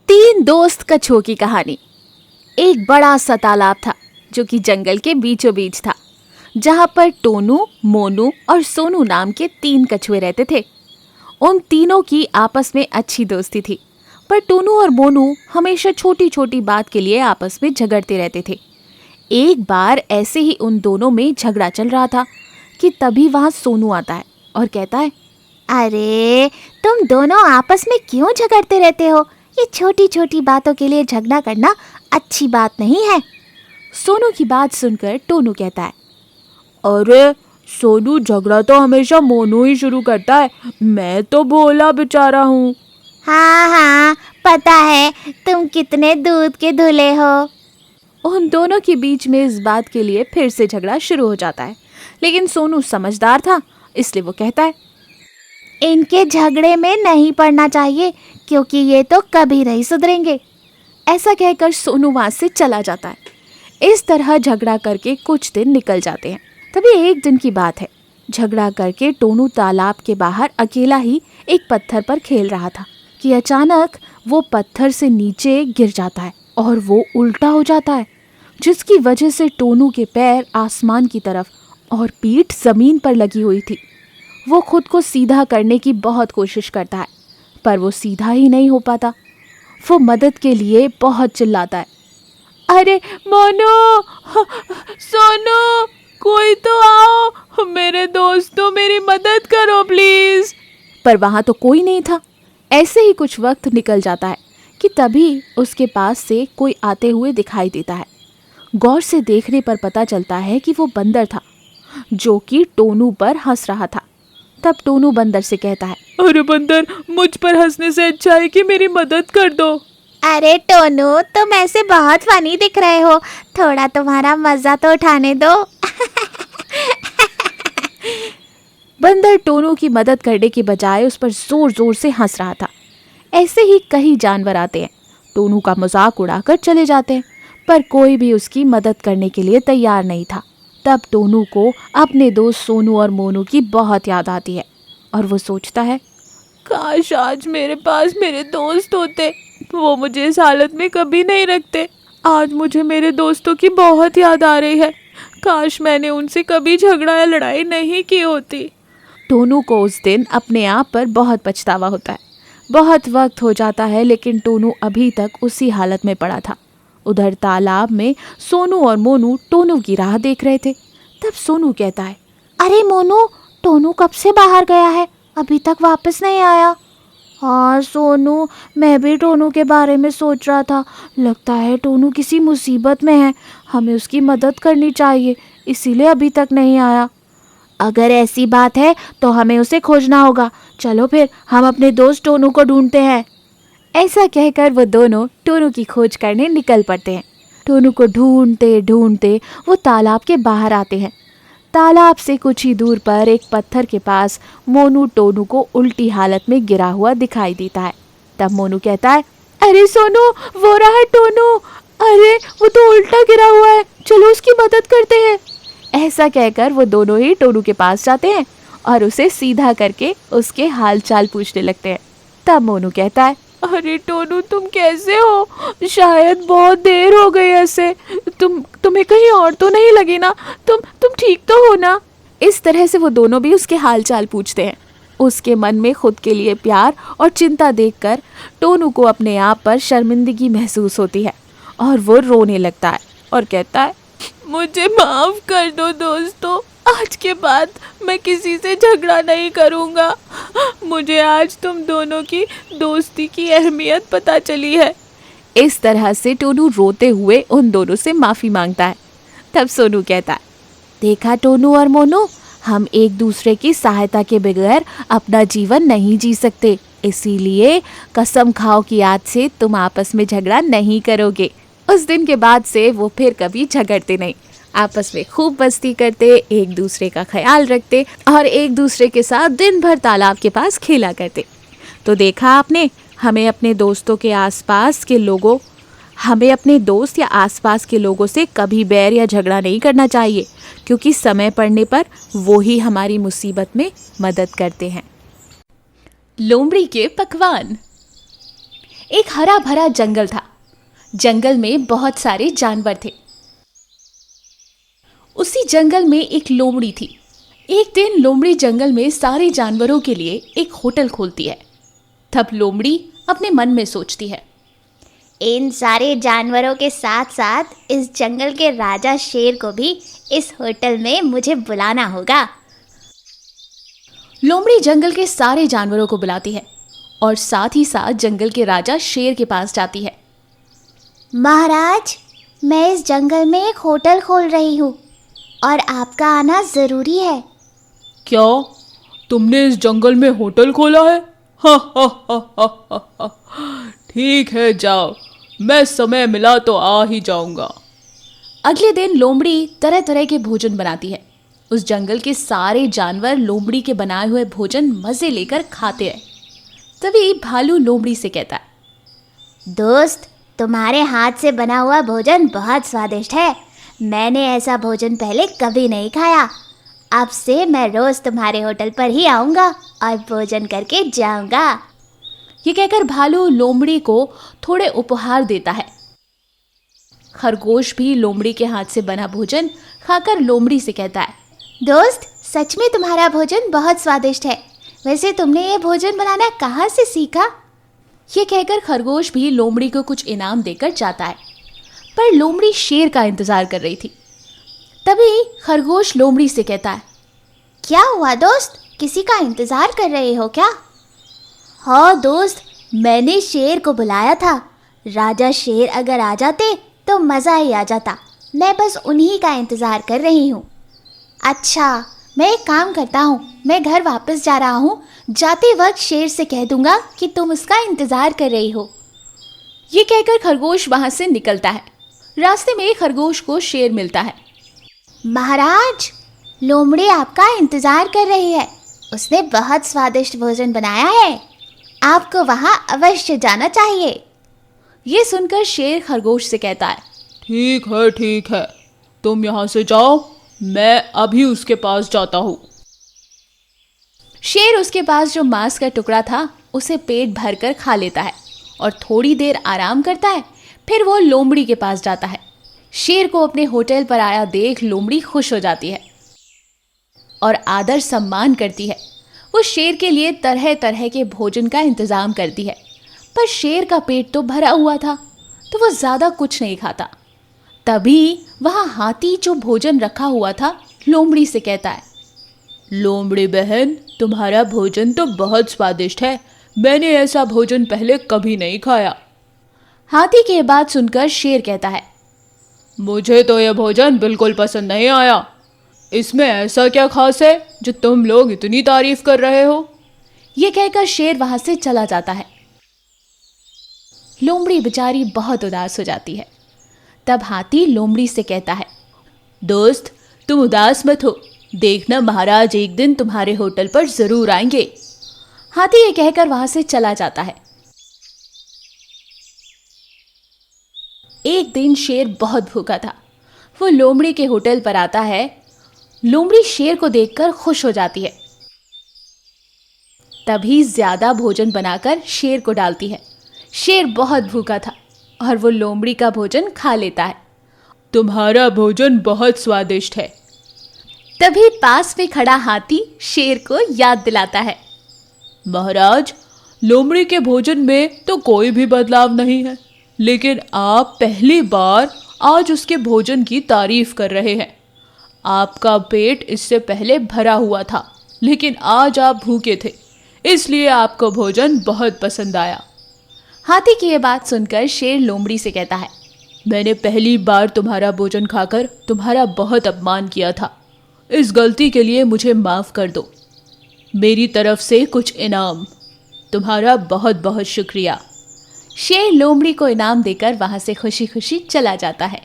तीन दोस्त कछुओं की कहानी। एक बड़ा सा तालाब था जो कि जंगल के बीचों बीच था, जहाँ पर टोनू, मोनू और सोनू नाम के तीन कछुए रहते थे। उन तीनों की आपस में अच्छी दोस्ती थी, पर टोनू और मोनू हमेशा छोटी छोटी बात के लिए आपस में झगड़ते रहते थे। एक बार ऐसे ही उन दोनों में झगड़ा चल रहा था कि तभी वहाँ सोनू आता है और कहता है, अरे तुम दोनों आपस में क्यों झगड़ते रहते हो? ये छोटी छोटी बातों के लिए झगड़ा करना अच्छी बात नहीं है। सोनू की बात सुनकर टोनू कहता है, अरे सोनू, झगड़ा तो हमेशा मोनू ही शुरू करता है। मैं तो भोला बेचारा हूँ। हाँ हाँ, पता है तुम कितने दूध के धुले हो। उन दोनों के बीच में इस बात के लिए फिर से झगड़ा शुरू हो जाता है, लेकिन सोनू समझदार था, इसलिए वो कहता है, इनके झगड़े में नहीं पड़ना चाहिए क्योंकि ये तो कभी नहीं सुधरेंगे। ऐसा कहकर सोनू वहां से चला जाता है। इस तरह झगड़ा करके कुछ दिन निकल जाते हैं। तभी एक दिन की बात है, झगड़ा करके टोनू तालाब के बाहर अकेला ही एक पत्थर पर खेल रहा था कि अचानक वो पत्थर से नीचे गिर जाता है और वो उल्टा हो जाता है, जिसकी वजह से टोनू के पैर आसमान की तरफ और पीठ जमीन पर लगी हुई थी। वो खुद को सीधा करने की बहुत कोशिश करता है, पर वो सीधा ही नहीं हो पाता। वो मदद के लिए बहुत चिल्लाता है, अरे मोनू, सोनू, कोई तो आओ, मेरे दोस्तों मेरी मदद करो प्लीज। पर वहां तो कोई नहीं था। ऐसे ही कुछ वक्त निकल जाता है कि तभी उसके पास से कोई आते हुए दिखाई देता है। गौर से देखने पर पता चलता है कि वो बंदर था जो कि टोनू पर हंस रहा था। तब टोनू बंदर से कहता है, अरे बंदर, मुझ पर हंसने से अच्छा है कि मेरी मदद कर दो। अरे टोनू, तुम ऐसे बहुत फनी दिख रहे हो, थोड़ा तुम्हारा मजा तो उठाने दो। बंदर टोनू की मदद करने के बजाय उस पर जोर जोर से हंस रहा था। ऐसे ही कई जानवर आते हैं, टोनू का मजाक उड़ाकर चले जाते हैं, पर कोई भी उसकी मदद करने के लिए तैयार नहीं था। तब टोनू को अपने दोस्त सोनू और मोनू की बहुत याद आती है और वो सोचता है, काश आज मेरे पास मेरे दोस्त होते, वो मुझे इस हालत में कभी नहीं रखते। आज मुझे मेरे दोस्तों की बहुत याद आ रही है। काश मैंने उनसे कभी झगड़ा या लड़ाई नहीं की होती। टोनू को उस दिन अपने आप पर बहुत पछतावा होता है। बहुत वक्त हो जाता है, लेकिन टोनू अभी तक उसी हालत में पड़ा था। उधर तालाब में सोनू और मोनू टोनू की राह देख रहे थे। तब सोनू कहता है, अरे मोनू, टोनू कब से बाहर गया है, अभी तक वापस नहीं आया। हाँ सोनू, मैं भी टोनू के बारे में सोच रहा था। लगता है टोनू किसी मुसीबत में है, हमें उसकी मदद करनी चाहिए, इसीलिए अभी तक नहीं आया। अगर ऐसी बात है तो हमें उसे खोजना होगा। चलो फिर हम अपने दोस्त टोनू को ढूंढते हैं। ऐसा कहकर वो दोनों टोनू की खोज करने निकल पड़ते हैं। टोनू को ढूंढते ढूंढते वो तालाब के बाहर आते हैं। तालाब से कुछ ही दूर पर एक पत्थर के पास मोनू टोनू को उल्टी हालत में गिरा हुआ दिखाई देता है। तब मोनू कहता है, अरे सोनू, वो रहा टोनू। अरे वो तो उल्टा गिरा हुआ है, चलो उसकी मदद करते हैं। ऐसा कहकर वो दोनों ही टोनू के पास जाते हैं और उसे सीधा करके उसके हाल चाल पूछने लगते हैं। तब मोनू कहता है, अरे टोनू, तुम कैसे हो? शायद बहुत देर हो गई ऐसे। तुम्हें कहीं और तो नहीं लगी ना? तुम ठीक तो हो ना? इस तरह से वो दोनों भी उसके हाल चाल पूछते हैं। उसके मन में खुद के लिए प्यार और चिंता देखकर टोनू को अपने आप पर शर्मिंदगी महसूस होती है और वो रोने लगता है और कहता है, मुझे माफ कर दो दोस्तों, आज के बाद मैं किसी से झगड़ा नहीं करूँगा। मुझे आज तुम दोनों की दोस्ती की अहमियत पता चली है। इस तरह से टोनू रोते हुए उन दोनों से माफ़ी मांगता है। तब सोनू कहता है, देखा टोनू और मोनू, हम एक दूसरे की सहायता के बगैर अपना जीवन नहीं जी सकते, इसीलिए कसम खाओ कि आज से तुम आपस में झगड़ा नहीं करोगे। उस दिन के बाद से वो फिर कभी झगड़ते नहीं, आपस में खूब मस्ती करते, एक दूसरे का ख्याल रखते और एक दूसरे के साथ दिन भर तालाब के पास खेला करते। तो देखा आपने, हमें अपने दोस्त या आसपास के लोगों से कभी बैर या झगड़ा नहीं करना चाहिए, क्योंकि समय पड़ने पर वो ही हमारी मुसीबत में मदद करते हैं। लोमड़ी के पकवान। एक हरा भरा जंगल था। जंगल में बहुत सारे जानवर थे। उसी जंगल में एक लोमड़ी थी। एक दिन लोमड़ी जंगल में सारे जानवरों के लिए एक होटल खोलती है। तब लोमड़ी अपने मन में सोचती है, इन सारे जानवरों के साथ साथ इस जंगल के राजा शेर को भी इस होटल में मुझे बुलाना होगा। लोमड़ी जंगल के सारे जानवरों को बुलाती है और साथ ही साथ जंगल के राजा शेर के पास जाती है। महाराज, मैं इस जंगल में एक होटल खोल रही हूँ और आपका आना ज़रूरी है। क्या तुमने इस जंगल में होटल खोला है? हा हा हा हा हा हा। ठीक है, जाओ, मैं समय मिला तो आ ही जाऊंगा। अगले दिन लोमड़ी तरह तरह के भोजन बनाती है। उस जंगल के सारे जानवर लोमड़ी के बनाए हुए भोजन मजे लेकर खाते हैं। तभी भालू लोमड़ी से कहता है, दोस्त, तुम्हारे हाथ से बना हुआ भोजन बहुत स्वादिष्ट है। मैंने ऐसा भोजन पहले कभी नहीं खाया। अब से मैं रोज तुम्हारे होटल पर ही आऊँगा और भोजन करके जाऊँगा। ये कहकर भालू लोमड़ी को थोड़े उपहार देता है। खरगोश भी लोमड़ी के हाथ से बना भोजन खाकर लोमड़ी से कहता है, दोस्त, सच में तुम्हारा भोजन बहुत स्वादिष्ट है। वैसे तुमने ये भोजन बनाना कहाँ से सीखा? ये कहकर खरगोश भी लोमड़ी को कुछ इनाम देकर जाता है। पर लोमड़ी शेर का इंतजार कर रही थी। तभी खरगोश लोमड़ी से कहता है, क्या हुआ दोस्त, किसी का इंतजार कर रहे हो क्या? हाँ दोस्त, मैंने शेर को बुलाया था। राजा शेर अगर आ जाते तो मज़ा ही आ जाता। मैं बस उन्हीं का इंतज़ार कर रही हूँ। अच्छा, मैं एक काम करता हूँ, मैं घर वापस जा रहा हूँ। जाते वक्त शेर से कह दूंगा कि तुम उसका इंतज़ार कर रही हो। ये कहकर खरगोश वहाँ से निकलता है। रास्ते में खरगोश को शेर मिलता है। महाराज, लोमड़ी आपका इंतज़ार कर रही है। उसने बहुत स्वादिष्ट भोजन बनाया है। आपको वहाँ अवश्य जाना चाहिए। ये सुनकर शेर खरगोश से कहता है, ठीक है, तुम यहाँ से जाओ, मैं अभी उसके पास जाता हूँ। शेर उसके पास जो मांस का टुकड़ा था उसे पेट भरकर खा लेता है और थोड़ी देर आराम करता है। फिर वो लोमड़ी के पास जाता है। शेर को अपने होटल पर आया देख लोमड़ी खुश हो जाती है और आदर सम्मान करती है। वो शेर के लिए तरह तरह के भोजन का इंतजाम करती है। पर शेर का पेट तो भरा हुआ था, तो वो ज़्यादा कुछ नहीं खाता। तभी वहाँ हाथी जो भोजन रखा हुआ था लोमड़ी से कहता है, लोमड़ी बहन, तुम्हारा भोजन तो बहुत स्वादिष्ट है। मैंने ऐसा भोजन पहले कभी नहीं खाया। हाथी की बात सुनकर शेर कहता है, मुझे तो यह भोजन बिल्कुल पसंद नहीं आया। इसमें ऐसा क्या खास है जो तुम लोग इतनी तारीफ कर रहे हो? ये कहकर शेर वहां से चला जाता है। लोमड़ी बेचारी बहुत उदास हो जाती है। तब हाथी लोमड़ी से कहता है, दोस्त, तुम उदास मत हो। देखना, महाराज एक दिन तुम्हारे होटल पर जरूर आएंगे। हाथी ये कहकर वहां से चला जाता है। एक दिन शेर बहुत भूखा था। वो लोमड़ी के होटल पर आता है। लोमड़ी शेर को देखकर खुश हो जाती है। तभी ज्यादा भोजन बनाकर शेर को डालती है। शेर बहुत भूखा था और वो लोमड़ी का भोजन खा लेता है। तुम्हारा भोजन बहुत स्वादिष्ट है। तभी पास में खड़ा हाथी शेर को याद दिलाता है, महाराज, लोमड़ी के भोजन में तो कोई भी बदलाव नहीं है, लेकिन आप पहली बार आज उसके भोजन की तारीफ कर रहे हैं। आपका पेट इससे पहले भरा हुआ था, लेकिन आज आप भूखे थे, इसलिए आपको भोजन बहुत पसंद आया। हाथी की ये बात सुनकर शेर लोमड़ी से कहता है, मैंने पहली बार तुम्हारा भोजन खाकर तुम्हारा बहुत अपमान किया था। इस गलती के लिए मुझे माफ़ कर दो। मेरी तरफ से कुछ इनाम। तुम्हारा बहुत बहुत शुक्रिया। शेर लोमड़ी को इनाम देकर वहां से खुशी खुशी चला जाता है।